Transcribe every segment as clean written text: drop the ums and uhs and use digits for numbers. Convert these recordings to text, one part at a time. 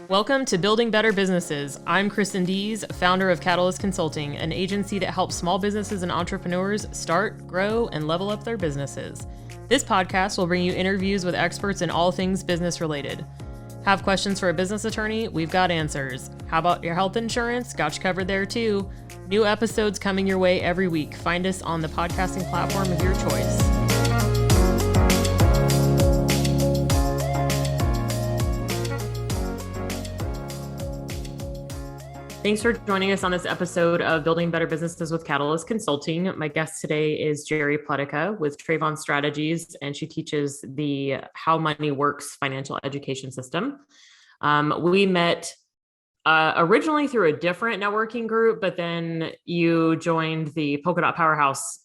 Welcome to Building Better Businesses. I'm Kristin Dees, founder of Catalyst Consulting, an agency that helps small businesses and entrepreneurs start, grow, and level up their businesses. This podcast will bring you interviews with experts in all things business related. Have questions for a business attorney? We've got answers. How about your health insurance? Got you covered there too. New episodes coming your way every week. Find us on the podcasting platform of your choice. Thanks for joining us on this episode of Building Better Businesses with Catalyst Consulting. My guest today is Jeri Pleticha with Strategize, and she teaches the How Money Works financial education system. We met originally through a different networking group, but then you joined the Polka Dot Powerhouse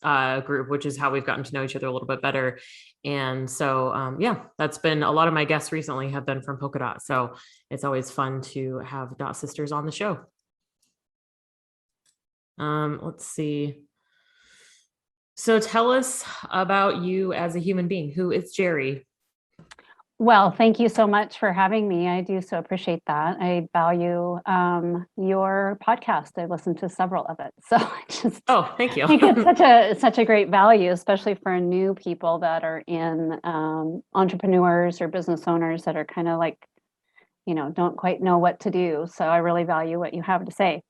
group, which is how we've gotten to know each other a little bit better. And so, that's been a lot of my guests recently have been from Polka Dot. So it's always fun to have Dot Sisters on the show. Let's see. So tell us about you as a human being. Who is Jeri? Well, thank you so much for having me. I do so appreciate that. I value your podcast. I listened to several of it. So Thank you. I think it's such a great value, especially for new people that are in entrepreneurs or business owners that are kind of like, don't quite know what to do. So I really value what you have to say.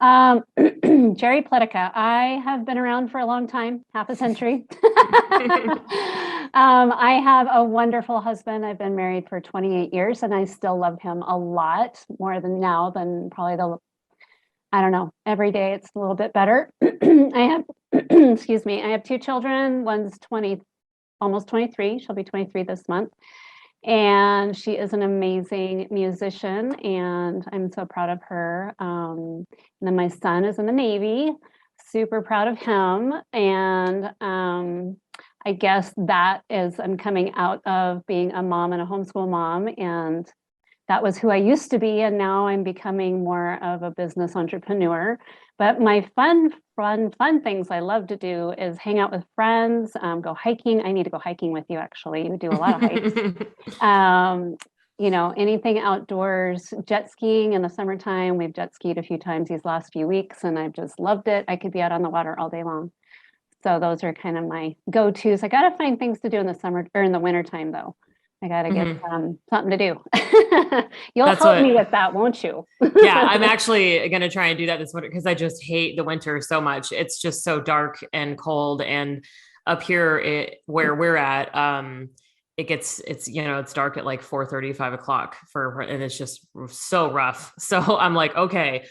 Jeri Pleticha, I have been around for a long time, half a century. I have a wonderful husband. I've been married for 28 years and I still love him a lot more than now than probably every day it's a little bit better. I have, excuse me, I have two children. One's almost 23. She'll be 23 this month. And she is an amazing musician, and I'm so proud of her. And then my son is in the Navy, super proud of him. And I guess I'm coming out of being a mom and a homeschool mom, and that was who I used to be. And now I'm becoming more of a business entrepreneur. But my fun things I love to do is hang out with friends, go hiking. I need to go hiking with you, actually. You do a lot of hikes. Anything outdoors, jet skiing in the summertime. We've jet skied a few times these last few weeks and I've just loved it. I could be out on the water all day long. So those are kind of my go-tos. I got to find things to do in the summer or in the wintertime though. I got to get something to do. You'll help me with that, won't you? Yeah, I'm actually going to try and do that this winter because I just hate the winter so much. It's just so dark and cold. And up here where we're at, it's dark at like 4:30, 5 o'clock and it's just so rough. So I'm like, okay,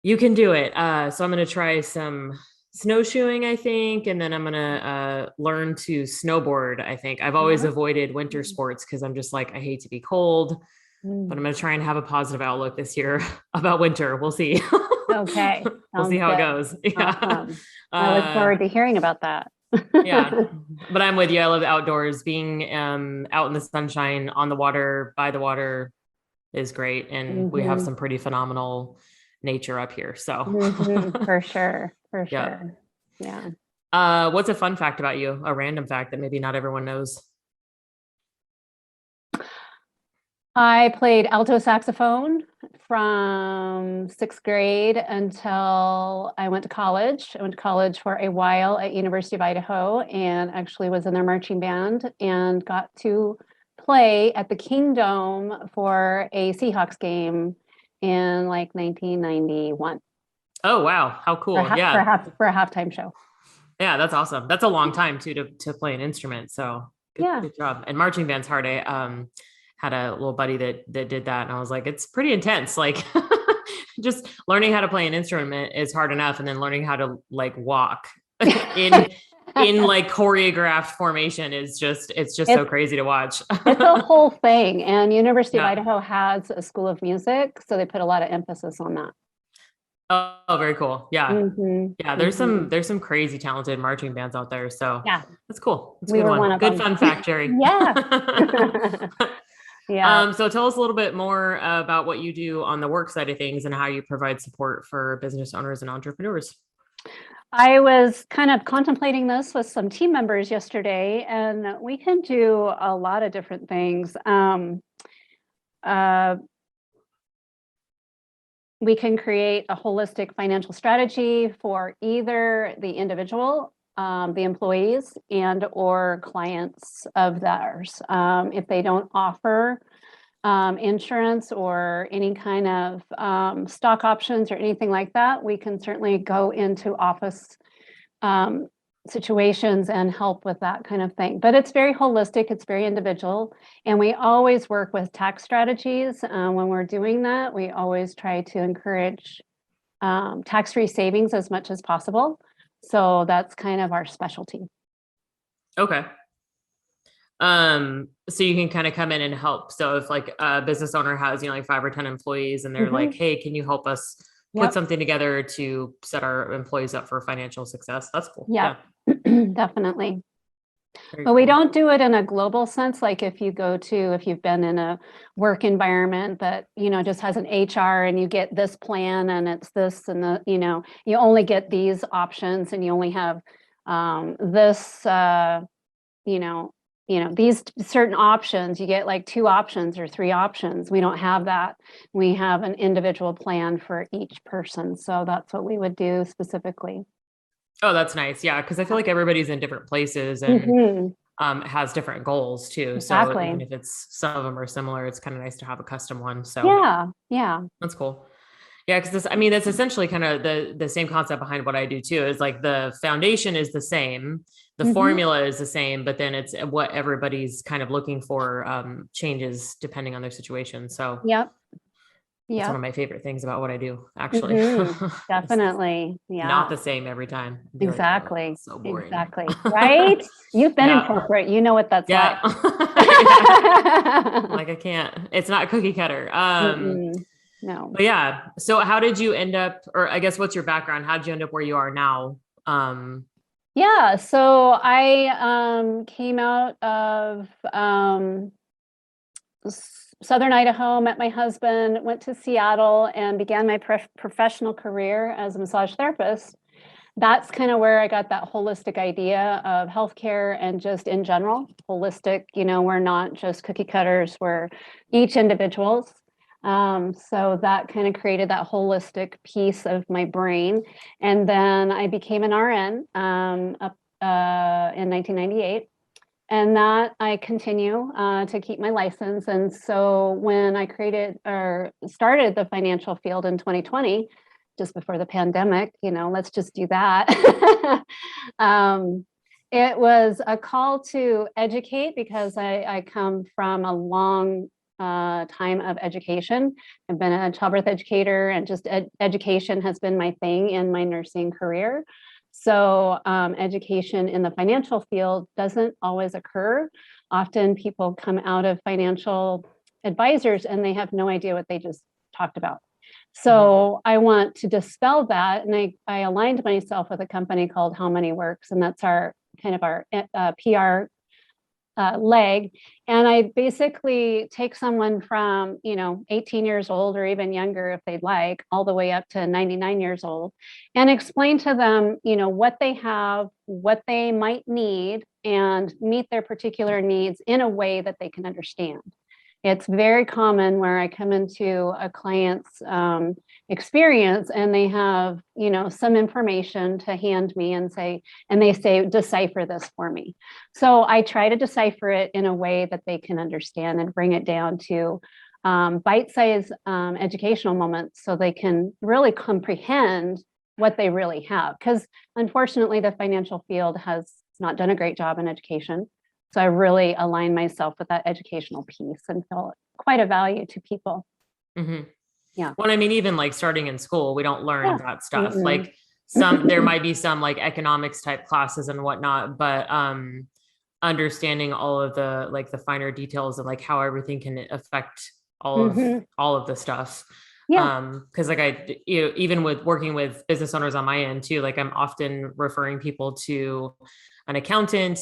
you can do it. So I'm going to try some snowshoeing, I think, and then I'm gonna learn to snowboard. I think I've always avoided winter sports because I'm just like I hate to be cold, but I'm gonna try and have a positive outlook this year about winter. We'll see. Okay, we'll see how it goes. Yeah, awesome. I look forward to hearing about that. Yeah, but I'm with you. I love outdoors. Being out in the sunshine, on the water, by the water, is great, and we have some pretty phenomenal nature up here. So for sure. Yeah. What's a fun fact about you? A random fact that maybe not everyone knows. I played alto saxophone from 6th grade until I went to college. I went to college for a while at University of Idaho and actually was in their marching band and got to play at the Kingdome for a Seahawks game in like 1991. Oh, wow. How cool. For a halftime show. Yeah, that's awesome. That's a long time too, to play an instrument. So good job. And marching band's hard. I had a little buddy that did that. And I was like, it's pretty intense. Like just learning how to play an instrument is hard enough. And then learning how to like walk in like choreographed formation is it's so crazy to watch. It's a whole thing. And University of Idaho has a school of music. So they put a lot of emphasis on that. Oh, very cool. Yeah. Yeah. There's some crazy talented marching bands out there. So yeah, that's cool. That's a good one. Good fun fact, Jeri. Yeah. Yeah. So tell us a little bit more about what you do on the work side of things and how you provide support for business owners and entrepreneurs. I was kind of contemplating this with some team members yesterday, and we can do a lot of different things. we can create a holistic financial strategy for either the individual, the employees, and or clients of theirs. If they don't offer insurance or any kind of stock options or anything like that, we can certainly go into office situations and help with that kind of thing. But it's very holistic, it's very individual. And we always work with tax strategies. When we're doing that, we always try to encourage tax-free savings as much as possible. So that's kind of our specialty. Okay. So you can kind of come in and help. So if like a business owner has, like 5 or 10 employees and they're like, hey, can you help us put something together to set our employees up for financial success? That's cool. Yeah, definitely. Very But we cool. don't do it in a global sense. Like if you've been in a work environment that, just has an HR and you get this plan and it's this and you only get these options and you only have this, these certain options, you get like 2 options or 3 options. We don't have that. We have an individual plan for each person. So that's what we would do specifically. Oh, that's nice. Yeah. Cause I feel like everybody's in different places and has different goals too. Exactly. So even if some of them are similar, it's kind of nice to have a custom one. So yeah. That's cool. Yeah, because that's essentially kind of the same concept behind what I do too. Is like the foundation is the same, the formula is the same, but then it's what everybody's kind of looking for changes depending on their situation. So that's one of my favorite things about what I do, actually. Definitely. Yeah. Not the same every time. Exactly. Like, oh, so boring. Exactly. Right? You've been in corporate. You know what that's like. Like I can't. It's not cookie cutter. No. But yeah. So how did you end up, or I guess what's your background? How did you end up where you are now? Yeah. So I came out of Southern Idaho, met my husband, went to Seattle and began my professional career as a massage therapist. That's kind of where I got that holistic idea of healthcare and just in general, holistic, we're not just cookie cutters, we're each individuals. So that kind of created that holistic piece of my brain. And then I became an RN in 1998. And that I continue to keep my license. And so when I started the financial field in 2020, just before the pandemic, let's just do that. It was a call to educate because I come from a long time of education. I've been a childbirth educator and just education has been my thing in my nursing career. So education in the financial field doesn't always occur. Often people come out of financial advisors and they have no idea what they just talked about. So I want to dispel that. And I aligned myself with a company called How Money Works. And that's our kind of our PR leg. And I basically take someone from, 18 years old or even younger if they'd like, all the way up to 99 years old and explain to them, what they have, what they might need and meet their particular needs in a way that they can understand. It's very common where I come into a client's experience and they have, some information to hand me and they say, decipher this for me. So I try to decipher it in a way that they can understand and bring it down to bite-sized educational moments so they can really comprehend what they really have. Because unfortunately, the financial field has not done a great job in education. So I really align myself with that educational piece and feel quite a value to people. Yeah. Well, I mean, even like starting in school, we don't learn that stuff. Like there might be some like economics type classes and whatnot, but understanding all of the like the finer details of like how everything can affect all of the stuff. Because like even with working with business owners on my end too, like I'm often referring people to an accountant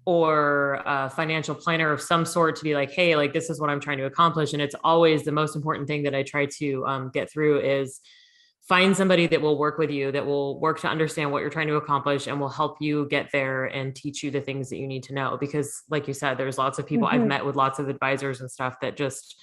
or a financial planner of some sort to be like, hey, like this is what I'm trying to accomplish. And it's always the most important thing that I try to get through is find somebody that will work with you, that will work to understand what you're trying to accomplish and will help you get there and teach you the things that you need to know. Because like you said, there's lots of people I've met with lots of advisors and stuff that just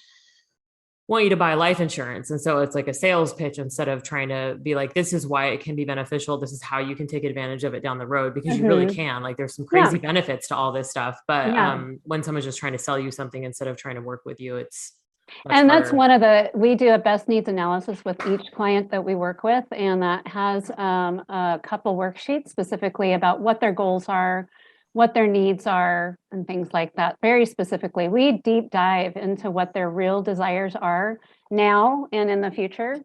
want you to buy life insurance. And so it's like a sales pitch instead of trying to be like, this is why it can be beneficial. This is how you can take advantage of it down the road, because you really can. Like there's some Yeah. crazy benefits to all this stuff. But Yeah. when someone's just trying to sell you something instead of trying to work with you, it's much And that's harder. we do a best needs analysis with each client that we work with. And that has a couple worksheets specifically about what their goals are, what their needs are, and things like that. Very specifically, we deep dive into what their real desires are now and in the future.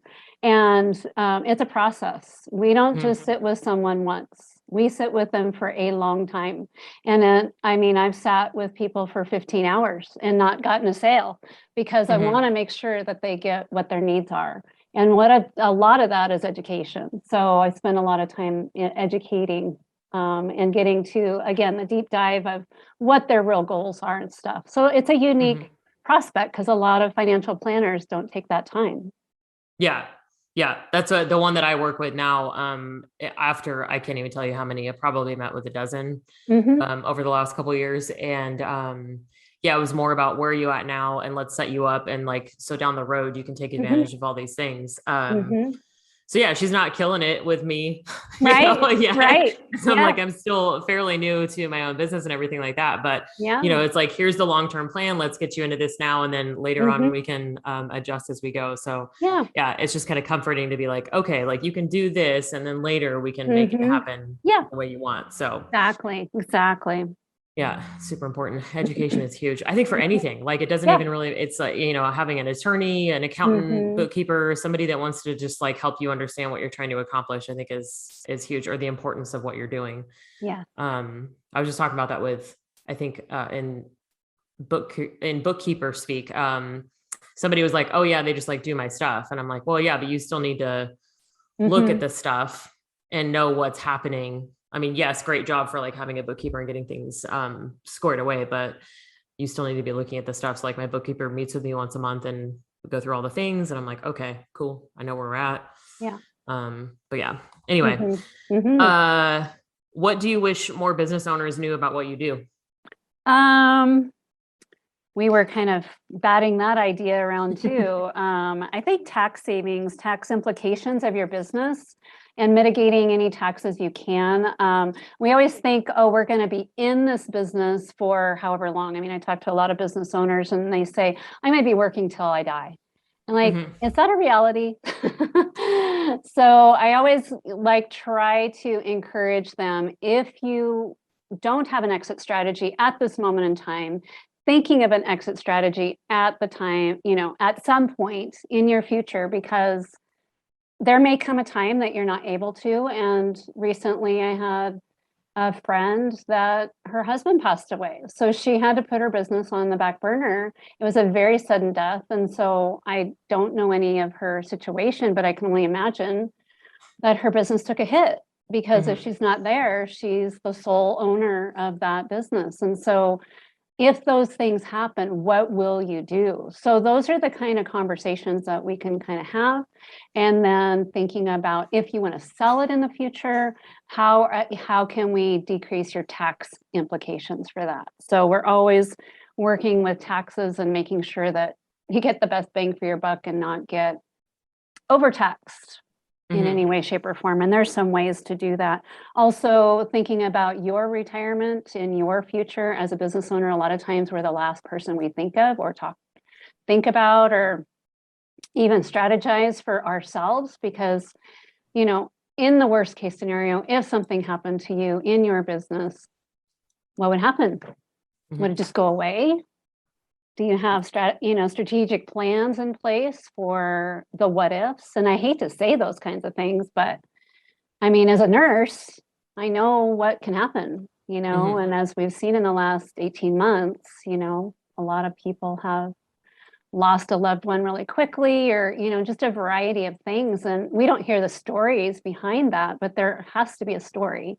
And it's a process. We don't just sit with someone once. We sit with them for a long time. And then, I mean, I've sat with people for 15 hours and not gotten a sale because I want to make sure that they get what their needs are. And what a lot of that is education. So I spend a lot of time educating and getting to, again, the deep dive of what their real goals are and stuff. So it's a unique prospect because a lot of financial planners don't take that time. Yeah. Yeah. That's the one that I work with now. After I can't even tell you how many. I probably met with a dozen over the last couple of years. And yeah, it was more about where are you at now and let's set you up. And like, so down the road, you can take advantage of all these things. So yeah, she's not killing it with me, Right. yeah. Right. So Yeah. I'm still fairly new to my own business and everything like that. But, Yeah. it's like, here's the long-term plan. Let's get you into this now. And then later on, we can adjust as we go. So Yeah. yeah, it's just kind of comforting to be like, okay, like you can do this. And then later we can make it happen Yeah. the way you want. So Exactly. Exactly. yeah, super important. Education is huge. I think for anything, like it doesn't Yeah. even really, it's like, having an attorney, an accountant, bookkeeper, somebody that wants to just like help you understand what you're trying to accomplish, I think is huge, or the importance of what you're doing. Yeah. I was just talking about that with, I think, in bookkeeper speak. Somebody was like, oh yeah, they just like do my stuff. And I'm like, well, yeah, but you still need to look at the stuff and know what's happening. I mean, yes, great job for like having a bookkeeper and getting things squared away, but you still need to be looking at the stuff. So like my bookkeeper meets with me once a month and we go through all the things and I'm like, okay, cool. I know where we're at. Yeah. But yeah, anyway, what do you wish more business owners knew about what you do? We were kind of batting that idea around too. I think tax savings, tax implications of your business and mitigating any taxes you can. We always think, oh, we're going to be in this business for however long. I mean, I talk to a lot of business owners and they say, I might be working till I die. And like, is that a reality? So I always like try to encourage them, if you don't have an exit strategy at this moment in time, thinking of an exit strategy at the time, at some point in your future, because there may come a time that you're not able to. And recently I had a friend that her husband passed away. So she had to put her business on the back burner. It was a very sudden death. And so I don't know any of her situation, but I can only imagine that her business took a hit, because if she's not there, she's the sole owner of that business. And so if those things happen, what will you do? So those are the kind of conversations that we can kind of have. And then thinking about, if you want to sell it in the future, how can we decrease your tax implications for that? So we're always working with taxes and making sure that you get the best bang for your buck and not get overtaxed in any way, shape, or form. And there's some ways to do that. Also, thinking about your retirement in your future as a business owner, a lot of times we're the last person we think of or think about, or even strategize for ourselves, because, in the worst case scenario, if something happened to you in your business, what would happen? Would it just go away? Do you have strategic plans in place for the what ifs? And I hate to say those kinds of things, but I mean, as a nurse, I know what can happen, and as we've seen in the last 18 months, a lot of people have lost a loved one really quickly, or, just a variety of things. And we don't hear the stories behind that, but there has to be a story.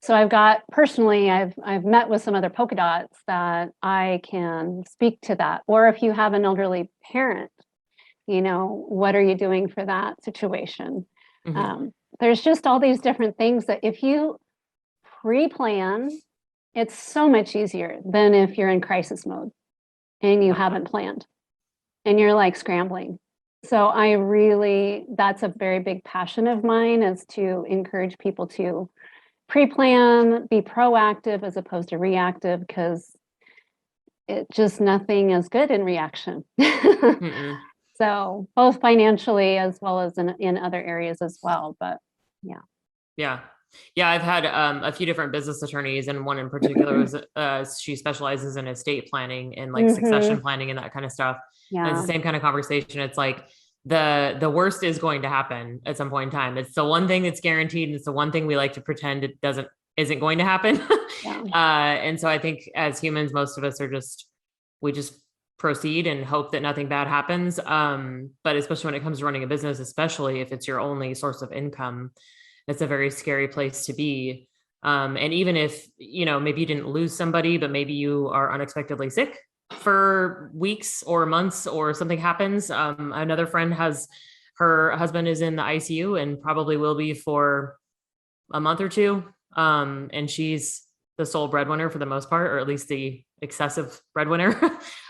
So I've met with some other polka dots that I can speak to that. Or if you have an elderly parent, what are you doing for that situation? There's just all these different things that if you pre-plan, it's so much easier than if you're in crisis mode and you haven't planned. and you're like scrambling. So that's a very big passion of mine, is to encourage people to pre-plan, be proactive as opposed to reactive, because nothing is good in reaction. So both financially as well as in other areas as well. But yeah. Yeah. Yeah. I've had a few different business attorneys, and one in particular was she specializes in estate planning and like succession planning and that kind of stuff. And it's the same kind of conversation. It's like the worst is going to happen at some point in time. It's the one thing that's guaranteed. And it's the one thing we like to pretend it isn't going to happen. And so I think as humans, most of us we just proceed and hope that nothing bad happens. But especially when it comes to running a business, especially if it's your only source of income, it's a very scary place to be. And even if, maybe you didn't lose somebody, but maybe you are unexpectedly sick for weeks or months, or something happens. Another friend her husband is in the ICU and probably will be for a month or two. And she's the sole breadwinner for the most part, or at least the excessive breadwinner.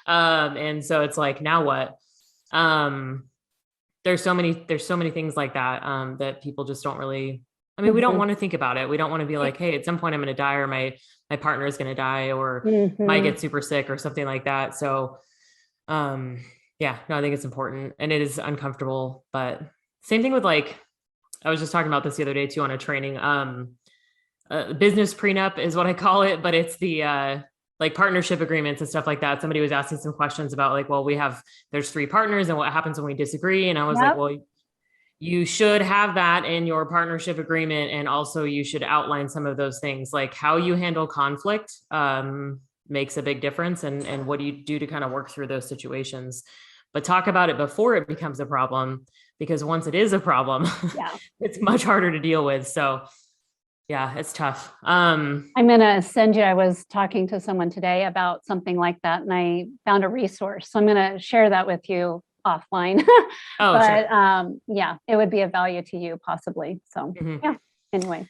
And so it's like, now what? There's so many things like that, that people just don't really, we don't want to think about it. We don't want to be like, hey, at some point I'm going to die, or my partner is going to die, or might get super sick or something like that. So, yeah, no, I think it's important, and it is uncomfortable, but same thing with like, I was just talking about this the other day too on a training. Business prenup is what I call it, but it's the like partnership agreements and stuff like that. Somebody was asking some questions about like, well, there's 3 partners, and what happens when we disagree? And I was like, well, you should have that in your partnership agreement. And also you should outline some of those things, like how you handle conflict makes a big difference. And what do you do to kind of work through those situations? But talk about it before it becomes a problem, because once it is a problem, it's much harder to deal with. So yeah, it's tough. I'm going to send you, I was talking to someone today about something like that, and I found a resource. So I'm going to share that with you offline. But sure. Yeah, it would be of value to you possibly. So yeah, anyway.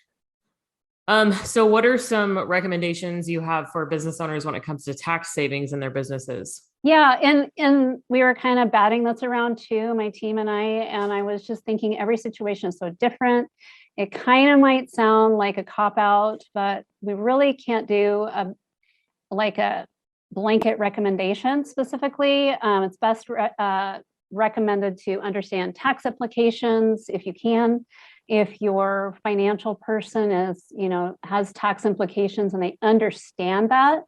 So what are some recommendations you have for business owners when it comes to tax savings in their businesses? Yeah. And we were kind of batting this around too, my team and I was just thinking every situation is so different. It kind of might sound like a cop-out, but we really can't do a blanket recommendation specifically. It's best recommended to understand tax implications if you can. If your financial person has tax implications and they understand that,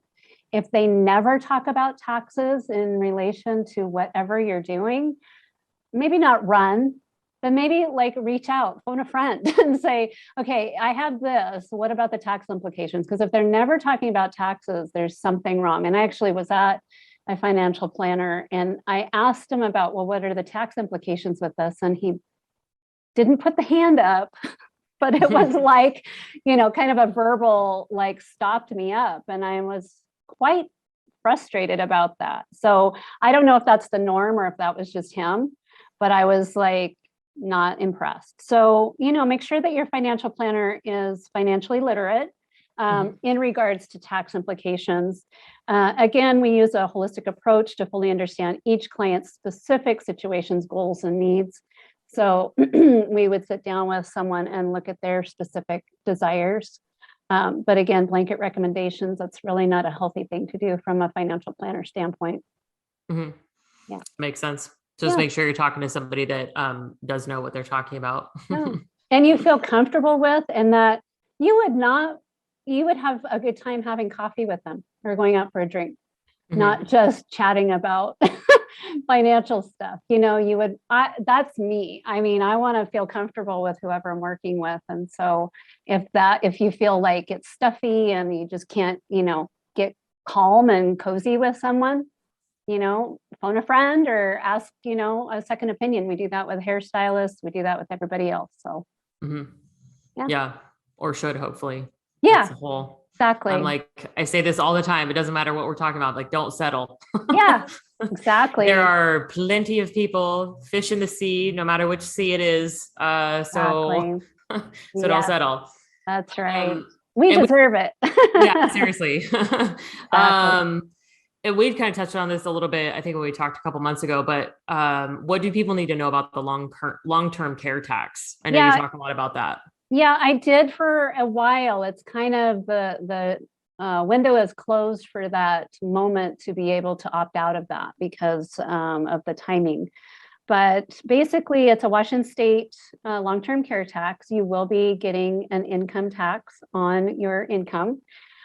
if they never talk about taxes in relation to whatever you're doing, maybe not run, but maybe like reach out, phone a friend and say, okay, I have this. What about the tax implications? Because if they're never talking about taxes, there's something wrong. And I actually was at a financial planner and I asked him about, well, what are the tax implications with this? And he didn't put the hand up, but it was like, kind of a verbal, like stopped me up. And I was quite frustrated about that. So I don't know if that's the norm or if that was just him, but I was like, not impressed. So, make sure that your financial planner is financially literate in regards to tax implications. Again, we use a holistic approach to fully understand each client's specific situations, goals, and needs. So we would sit down with someone and look at their specific desires. But again, blanket recommendations, that's really not a healthy thing to do from a financial planner standpoint. Yeah. Makes sense. Just make sure you're talking to somebody that does know what they're talking about. And you feel comfortable with, and that you would have a good time having coffee with them or going out for a drink, not just chatting about financial stuff. That's me. I want to feel comfortable with whoever I'm working with. And so if you feel like it's stuffy and you just can't, get calm and cozy with someone, phone a friend or ask, a second opinion. We do that with hairstylists. We do that with everybody else. So, yeah. Or should, hopefully. Yeah, that's the whole, exactly. I'm like, I say this all the time. It doesn't matter what we're talking about. Like, don't settle. Yeah, exactly. There are plenty of people, fish in the sea, no matter which sea it is. So don't settle. That's right. We deserve it. Yeah, seriously. Exactly. we've kind of touched on this a little bit, I think when we talked a couple months ago, but what do people need to know about the long-term care tax? I know you Yeah, talk a lot about that. yeah, I did for a while. It's kind of the window is closed for that moment to be able to opt out of that because of the timing. But basically, it's a Washington State long-term care tax. You will be getting an income tax on your income.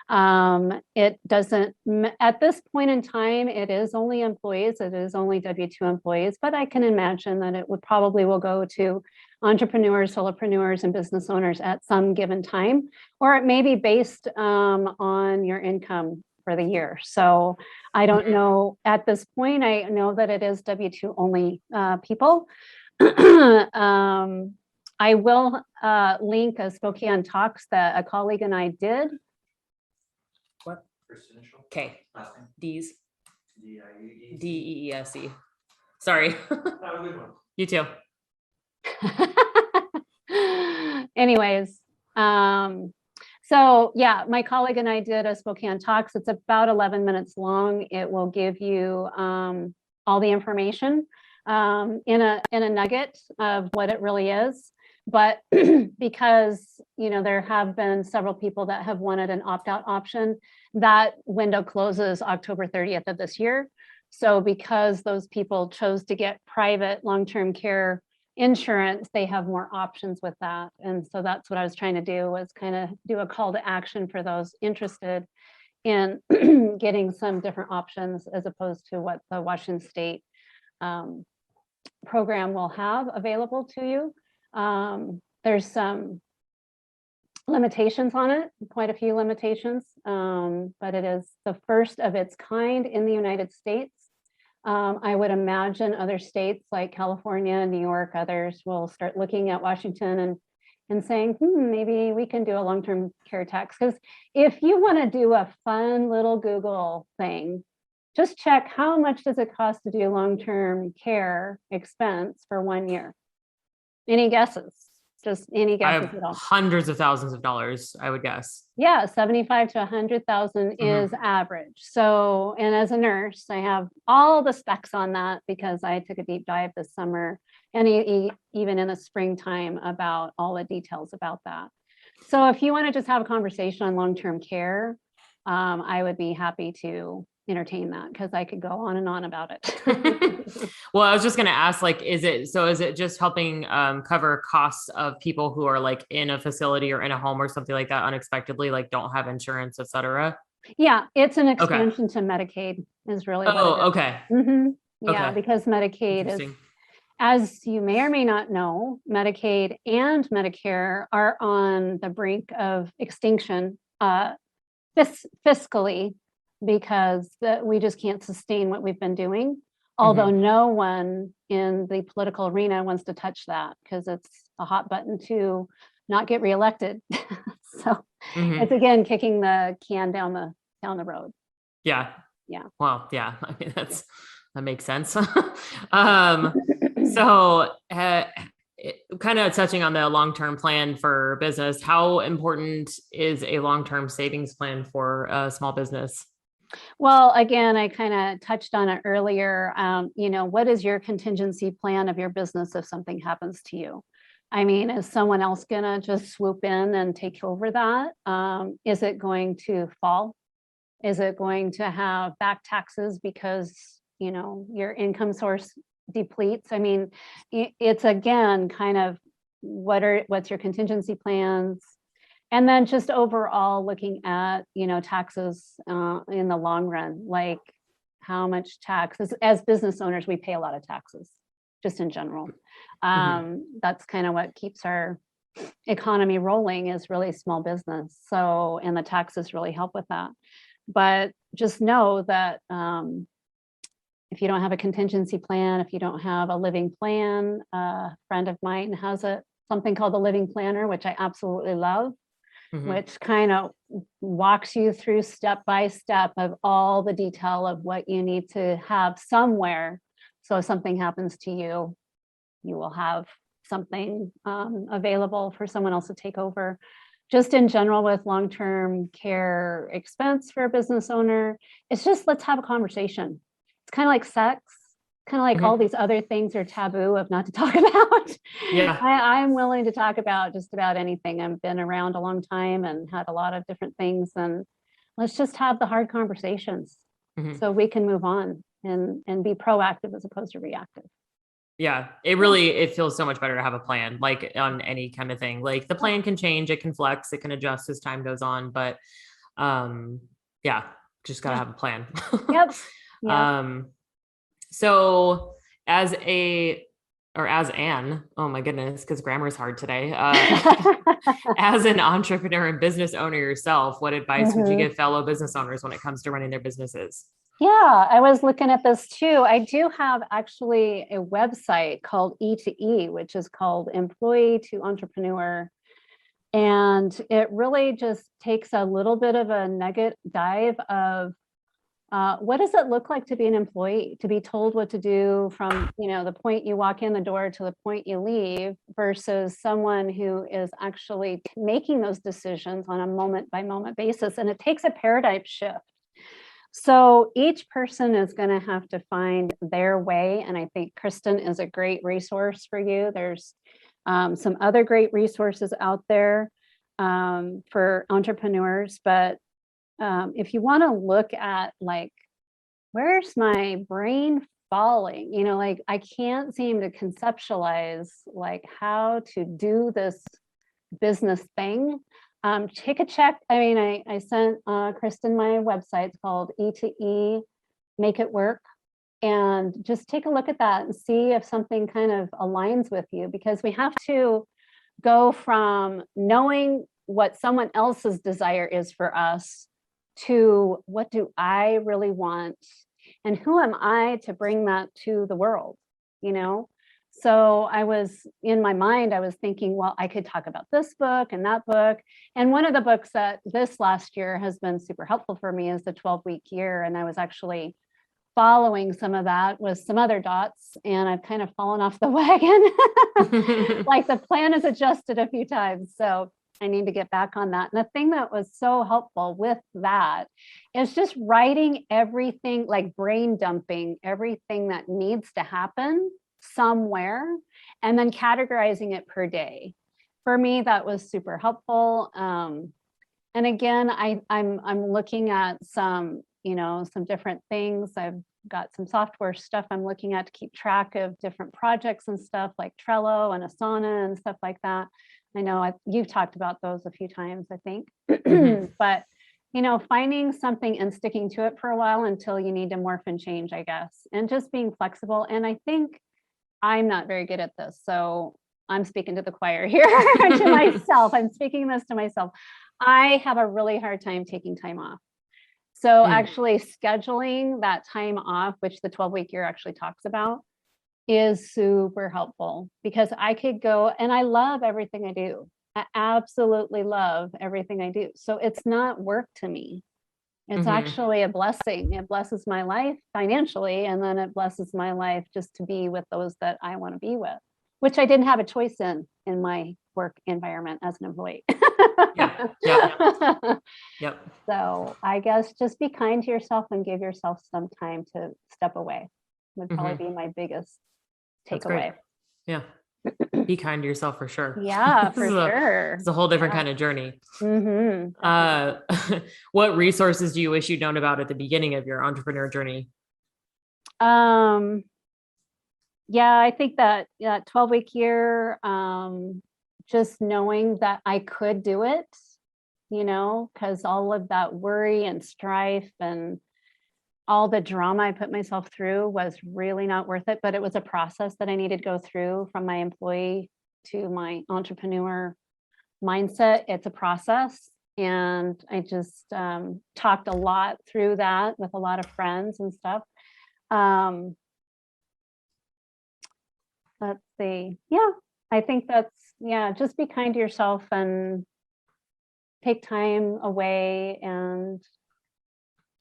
It doesn't, at this point in time, it is only employees, it is only W-2 employees, but I can imagine that it would probably will go to entrepreneurs, solopreneurs, and business owners at some given time, or it may be based on your income for the year. So I don't know at this point. I know that it is W-2 only people. I will link a Spokane Talks that a colleague and I did. What? First initial. Okay. Last name. D's. D-E-E-S-E. Sorry. Have a good one. You too. Anyways, so yeah, my colleague and I did a Spokane Talks. It's about 11 minutes long. It will give you all the information in a nugget of what it really is. But because, you know, there have been several people that have wanted an opt-out option, that window closes October 30th of this year. So because those people chose to get private long-term care insurance, they have more options with that. And so that's what I was trying to do, was kind of do a call to action for those interested in getting some different options as opposed to what the Washington State program will have available to you. There's some limitations on it, quite a few limitations, but it is the first of its kind in the United States. I would imagine other states like California, New York, others will start looking at Washington and saying, maybe we can do a long-term care tax. Because if you want to do a fun little Google thing, just check how much does it cost to do long-term care expense for 1 year. Any guesses? Just any guesses at all? Hundreds of thousands of dollars, I would guess. Yeah, 75 to 100,000 is average. So, and as a nurse, I have all the specs on that because I took a deep dive this summer and even in the springtime about all the details about that. So if you want to just have a conversation on long-term care, I would be happy to entertain that because I could go on and on about it. Well, I was just going to ask, like, is it just helping cover costs of people who are like in a facility or in a home or something like that unexpectedly, like don't have insurance, et cetera? Yeah, it's an expansion to Medicaid is really what it is. Okay. Yeah, because Medicaid is, as you may or may not know, Medicaid and Medicare are on the brink of extinction fiscally, because we just can't sustain what we've been doing. Although no one in the political arena wants to touch that because it's a hot button to not get reelected. So it's again kicking the can down the road. Yeah. Yeah. Well, yeah. I mean, that makes sense. So kind of touching on the long-term plan for business, how important is a long-term savings plan for a small business? Well, again, I kind of touched on it earlier. You know, what is your contingency plan of your business if something happens to you? I mean, is someone else gonna just swoop in and take over that? Is it going to fall? Is it going to have back taxes because, you know, your income source depletes? I mean, it's again kind of what's your contingency plans? And then just overall looking at, you know, taxes in the long run, like how much taxes, as business owners, we pay a lot of taxes just in general. That's kind of what keeps our economy rolling, is really small business. So, and the taxes really help with that. But just know that if you don't have a contingency plan, if you don't have a living plan, a friend of mine has something called the Living Planner, which I absolutely love. Which kind of walks you through step by step of all the detail of what you need to have somewhere. So if something happens to you, you will have something available for someone else to take over. just in general with long-term care expense for a business owner, it's just, let's have a conversation. It's kind of like sex, kind of like all these other things are taboo of not to talk about. Yeah. I'm willing to talk about just about anything. I've been around a long time and had a lot of different things, and let's just have the hard conversations so we can move on and be proactive as opposed to reactive. Yeah, it feels so much better to have a plan, like on any kind of thing. Like the plan can change, it can flex, it can adjust as time goes on, but yeah, just gotta have a plan. Yep. So as an, oh my goodness, because grammar is hard today. As an entrepreneur and business owner yourself, what advice would you give fellow business owners when it comes to running their businesses? Yeah, I was looking at this too. I do have actually a website called E2E, which is called Employee to Entrepreneur. And it really just takes a little bit of a nugget dive of what does it look like to be an employee, to be told what to do from, the point you walk in the door to the point you leave, versus someone who is actually making those decisions on a moment by moment basis. And it takes a paradigm shift. So each person is going to have to find their way. And I think Kristin is a great resource for you. There's some other great resources out there for entrepreneurs. But if you want to look at like, where's my brain falling? Like I can't seem to conceptualize like how to do this business thing. Take a check. I mean, I sent Kristin my website. It's called E2E, Make It Work. And just take a look at that and see if something kind of aligns with you, because we have to go from knowing what someone else's desire is for us to what do I really want? And who am I to bring that to the world, So I was in my mind, I was thinking, well, I could talk about this book and that book. And one of the books that this last year has been super helpful for me is the 12-week year. And I was actually following some of that with some other dots, and I've kind of fallen off the wagon. Like the plan is adjusted a few times. So I need to get back on that. And the thing that was so helpful with that is just writing everything, like brain dumping everything that needs to happen somewhere, and then categorizing it per day. For me, that was super helpful. And again, I'm looking at some different things. I've got some software stuff I'm looking at to keep track of different projects and stuff like Trello and Asana and stuff like that. I know you've talked about those a few times, I think, but finding something and sticking to it for a while until you need to morph and change, I guess, and just being flexible. And I think I'm not very good at this, so I'm speaking to the choir here to myself. I'm speaking this to myself. I have a really hard time taking time off. So actually scheduling that time off, which the 12-week year actually talks about, is super helpful, because I could go, and I love everything I do. I absolutely love everything I do. So it's not work to me. It's actually a blessing. It blesses my life financially, and then it blesses my life just to be with those that I want to be with, which I didn't have a choice in my work environment as an employee. Yep. So I guess just be kind to yourself and give yourself some time to step away would probably be my biggest takeaway. Yeah. Be kind to yourself for sure. Yeah, for sure. It's a whole different kind of journey. What resources do you wish you'd known about at the beginning of your entrepreneur journey? Yeah, I think that 12-week year, just knowing that I could do it, because all of that worry and strife and all the drama I put myself through was really not worth it. But it was a process that I needed to go through from my employee to my entrepreneur mindset. It's a process. And I just talked a lot through that with a lot of friends and stuff. Let's see. Yeah, I think just be kind to yourself and take time away. And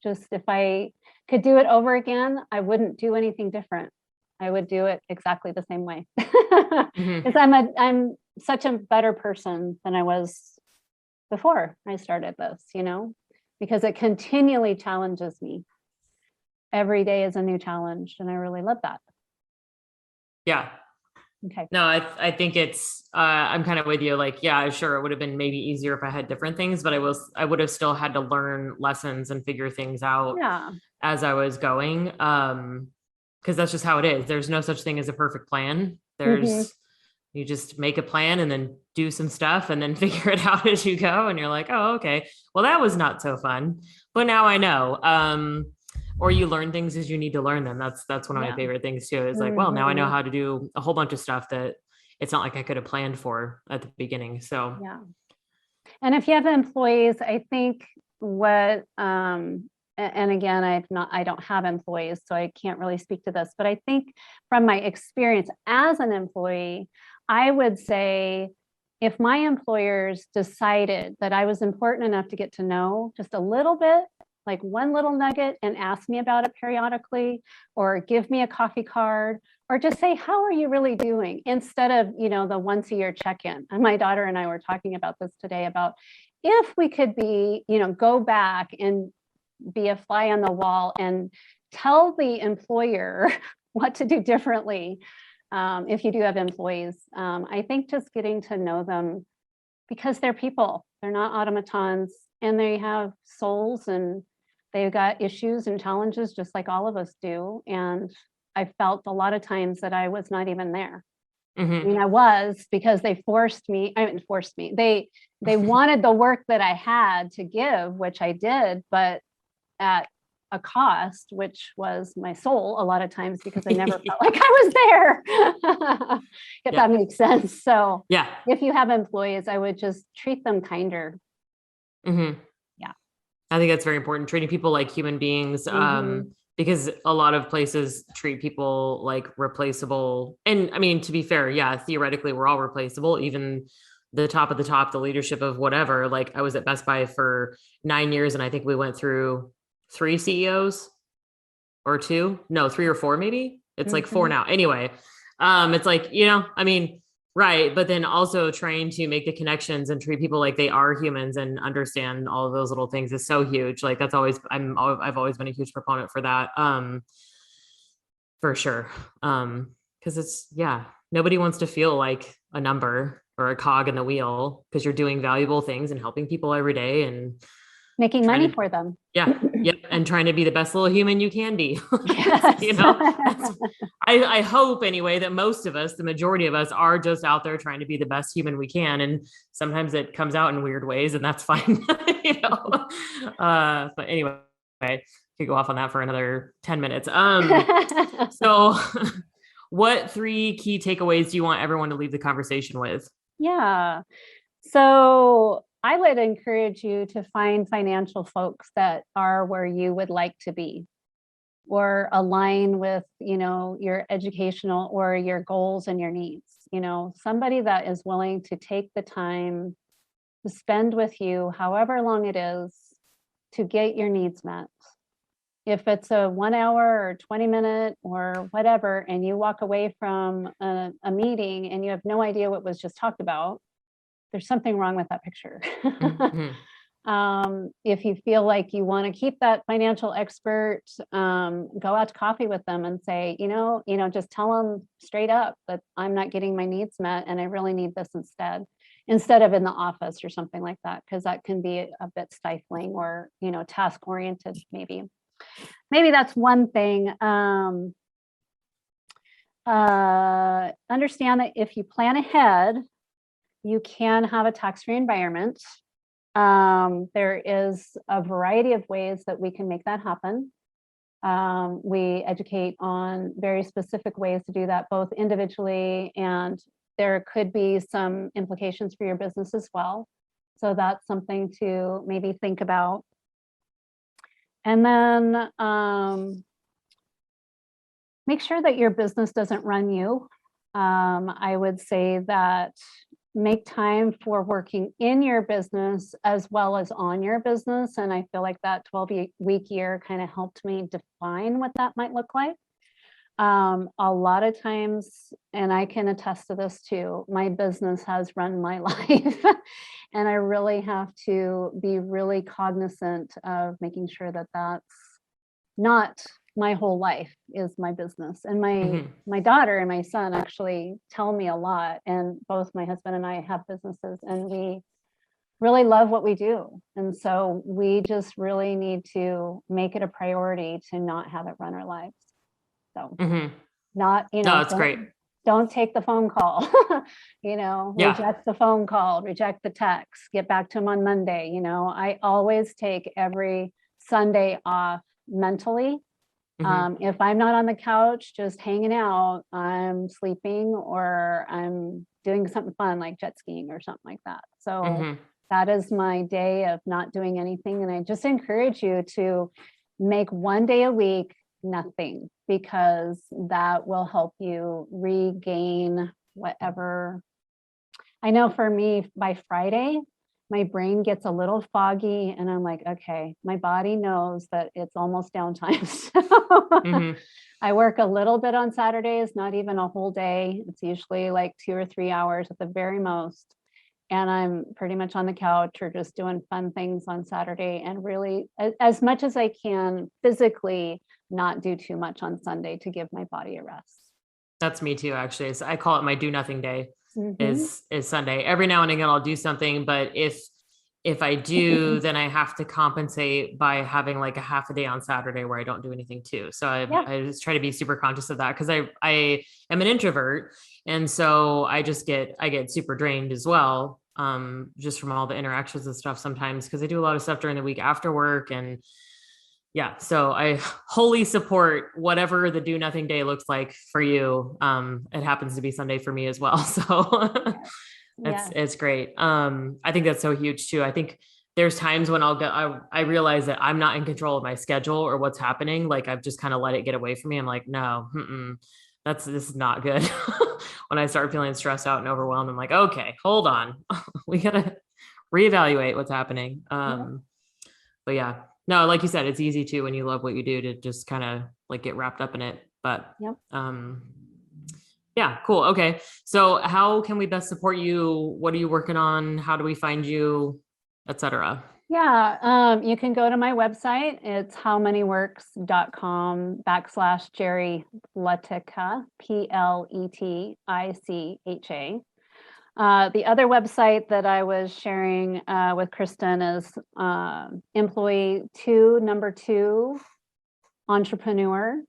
just, if I could do it over again, I wouldn't do anything different. I would do it exactly the same way. Because I'm such a better person than I was before I started this, because it continually challenges me. Every day is a new challenge, and I really love that. Yeah. Okay. No, I think it's, I'm kind of with you. Like, yeah, sure. It would have been maybe easier if I had different things, but I would have still had to learn lessons and figure things out as I was going. Cause that's just how it is. There's no such thing as a perfect plan. You just make a plan and then do some stuff and then figure it out as you go. And you're like, oh, okay, well, that was not so fun, but now I know. Or you learn things as you need to learn them. That's one of my favorite things too. Is like, well, now I know how to do a whole bunch of stuff that it's not like I could have planned for at the beginning. So yeah. And if you have employees, I think what and again, I don't have employees, so I can't really speak to this, but I think from my experience as an employee, I would say if my employers decided that I was important enough to get to know just a little bit, like one little nugget, and ask me about it periodically, or give me a coffee card, or just say, how are you really doing? Instead of, the once a year check-in. And my daughter and I were talking about this today, about if we could be, go back and be a fly on the wall and tell the employer what to do differently. If you do have employees, I think just getting to know them, because they're people, they're not automatons, and they have souls, and they've got issues and challenges just like all of us do. And I felt a lot of times that I was not even there. I mean, I was, because they forced me. They wanted the work that I had to give, which I did, but at a cost, which was my soul a lot of times, because I never felt like I was there. If that makes sense. So if you have employees, I would just treat them kinder. Yeah. I think that's very important. Treating people like human beings. Because a lot of places treat people like replaceable. And I mean, to be fair, theoretically, we're all replaceable, even the top of the top, the leadership of whatever. Like, I was at Best Buy for 9 years, and I think we went through 3 CEOs or 2, no, 3 or 4, maybe. It's like 4 now. Anyway, it's like, I mean, right. But then also trying to make the connections and treat people like they are humans and understand all of those little things is so huge. Like, that's always, I've always been a huge proponent for that. For sure. Cause it's, nobody wants to feel like a number or a cog in the wheel, because you're doing valuable things and helping people every day and making money for them. Yep. And trying to be the best little human you can be. Yes. I hope anyway, that most of us, the majority of us, are just out there trying to be the best human we can. And sometimes it comes out in weird ways, and that's fine. But anyway, I could go off on that for another 10 minutes. So what 3 key takeaways do you want everyone to leave the conversation with? Yeah. So I would encourage you to find financial folks that are where you would like to be, or align with, your educational or your goals and your needs. Somebody that is willing to take the time to spend with you, however long it is, to get your needs met. If it's a 1 hour or 20-minute or whatever, and you walk away from a meeting and you have no idea what was just talked about, there's something wrong with that picture. If you feel like you want to keep that financial expert, go out to coffee with them and say, just tell them straight up that I'm not getting my needs met and I really need this instead of in the office or something like that, because that can be a bit stifling, or, task oriented, maybe. Maybe that's one thing. Understand that if you plan ahead, you can have a tax-free environment. There is a variety of ways that we can make that happen. We educate on very specific ways to do that, both individually, and there could be some implications for your business as well. So that's something to maybe think about. And then make sure that your business doesn't run you. I would say that make time for working in your business as well as on your business. And I feel like that 12-week year kind of helped me define what that might look like. A lot of times, and I can attest to this too, my business has run my life. And I really have to be really cognizant of making sure that that's not my whole life is my business. And my daughter and my son actually tell me a lot. And both my husband and I have businesses, and we really love what we do. And so we just really need to make it a priority to not have it run our lives. So not, No, it's great. don't take the phone call, Yeah. reject the phone call, reject the text, get back to them on Monday. I always take every Sunday off mentally. If I'm not on the couch just hanging out, I'm sleeping or I'm doing something fun like jet skiing or something like that. So that is my day of not doing anything. And I just encourage you to make one day a week nothing, because that will help you regain whatever. I know for me, by Friday, my brain gets a little foggy and I'm like, okay, my body knows that it's almost downtime. So I work a little bit on Saturdays, not even a whole day. It's usually like 2 or 3 hours at the very most. And I'm pretty much on the couch or just doing fun things on Saturday, and really as much as I can physically not do too much on Sunday to give my body a rest. That's me too, actually. So I call it my do nothing day is Sunday. Every now and again I'll do something, but if I do, then I have to compensate by having like a half a day on Saturday where I don't do anything too. So I just try to be super conscious of that, because I am an introvert. And so I get super drained as well, just from all the interactions and stuff sometimes, because I do a lot of stuff during the week after work. And yeah, so I wholly support whatever the do nothing day looks like for you. It happens to be Sunday for me as well. So it's great. I think that's so huge too. I think there's times when I realize that I'm not in control of my schedule or what's happening. Like I've just kind of let it get away from me. I'm like, no, this is not good. When I start feeling stressed out and overwhelmed, I'm like, okay, hold on. We gotta reevaluate what's happening. But yeah, no, like you said, it's easy to, when you love what you do, to just kind of like get wrapped up in it. But yeah, cool. Okay. So how can we best support you? What are you working on? How do we find you, etc.? Yeah, you can go to my website. It's howmoneyworks.com/Jeri Pleticha, Pleticha. The other website that I was sharing with Kristin is employee 2 entrepreneur.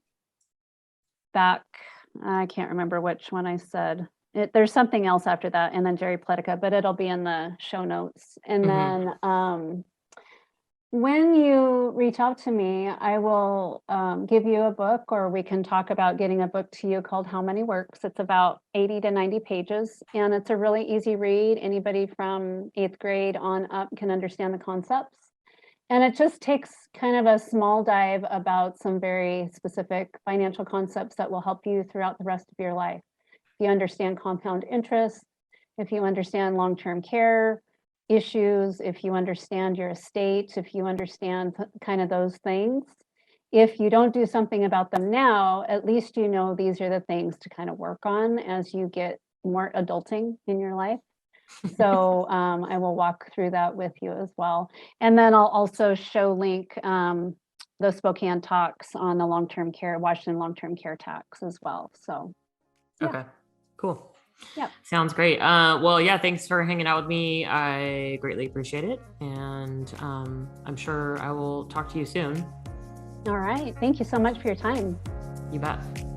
I can't remember which one I said. There's something else after that, and then Jeri Pleticha, but it'll be in the show notes. And then when you reach out to me, I will give you a book, or we can talk about getting a book to you called How Money Works. It's about 80 to 90 pages, and it's a really easy read. Anybody from 8th grade on up can understand the concepts. And it just takes kind of a small dive about some very specific financial concepts that will help you throughout the rest of your life. If you understand compound interest, if you understand long-term care issues, if you understand your estate, if you understand kind of those things, if you don't do something about them now, at least you know these are the things to kind of work on as you get more adulting in your life. So I will walk through that with you as well. And then I'll also link the Spokane talks on the long-term care, Washington long-term care tax as well. So yeah. Okay, cool. Yeah. Sounds great. Well, yeah, thanks for hanging out with me. I greatly appreciate it. And I'm sure I will talk to you soon. All right. Thank you so much for your time. You bet.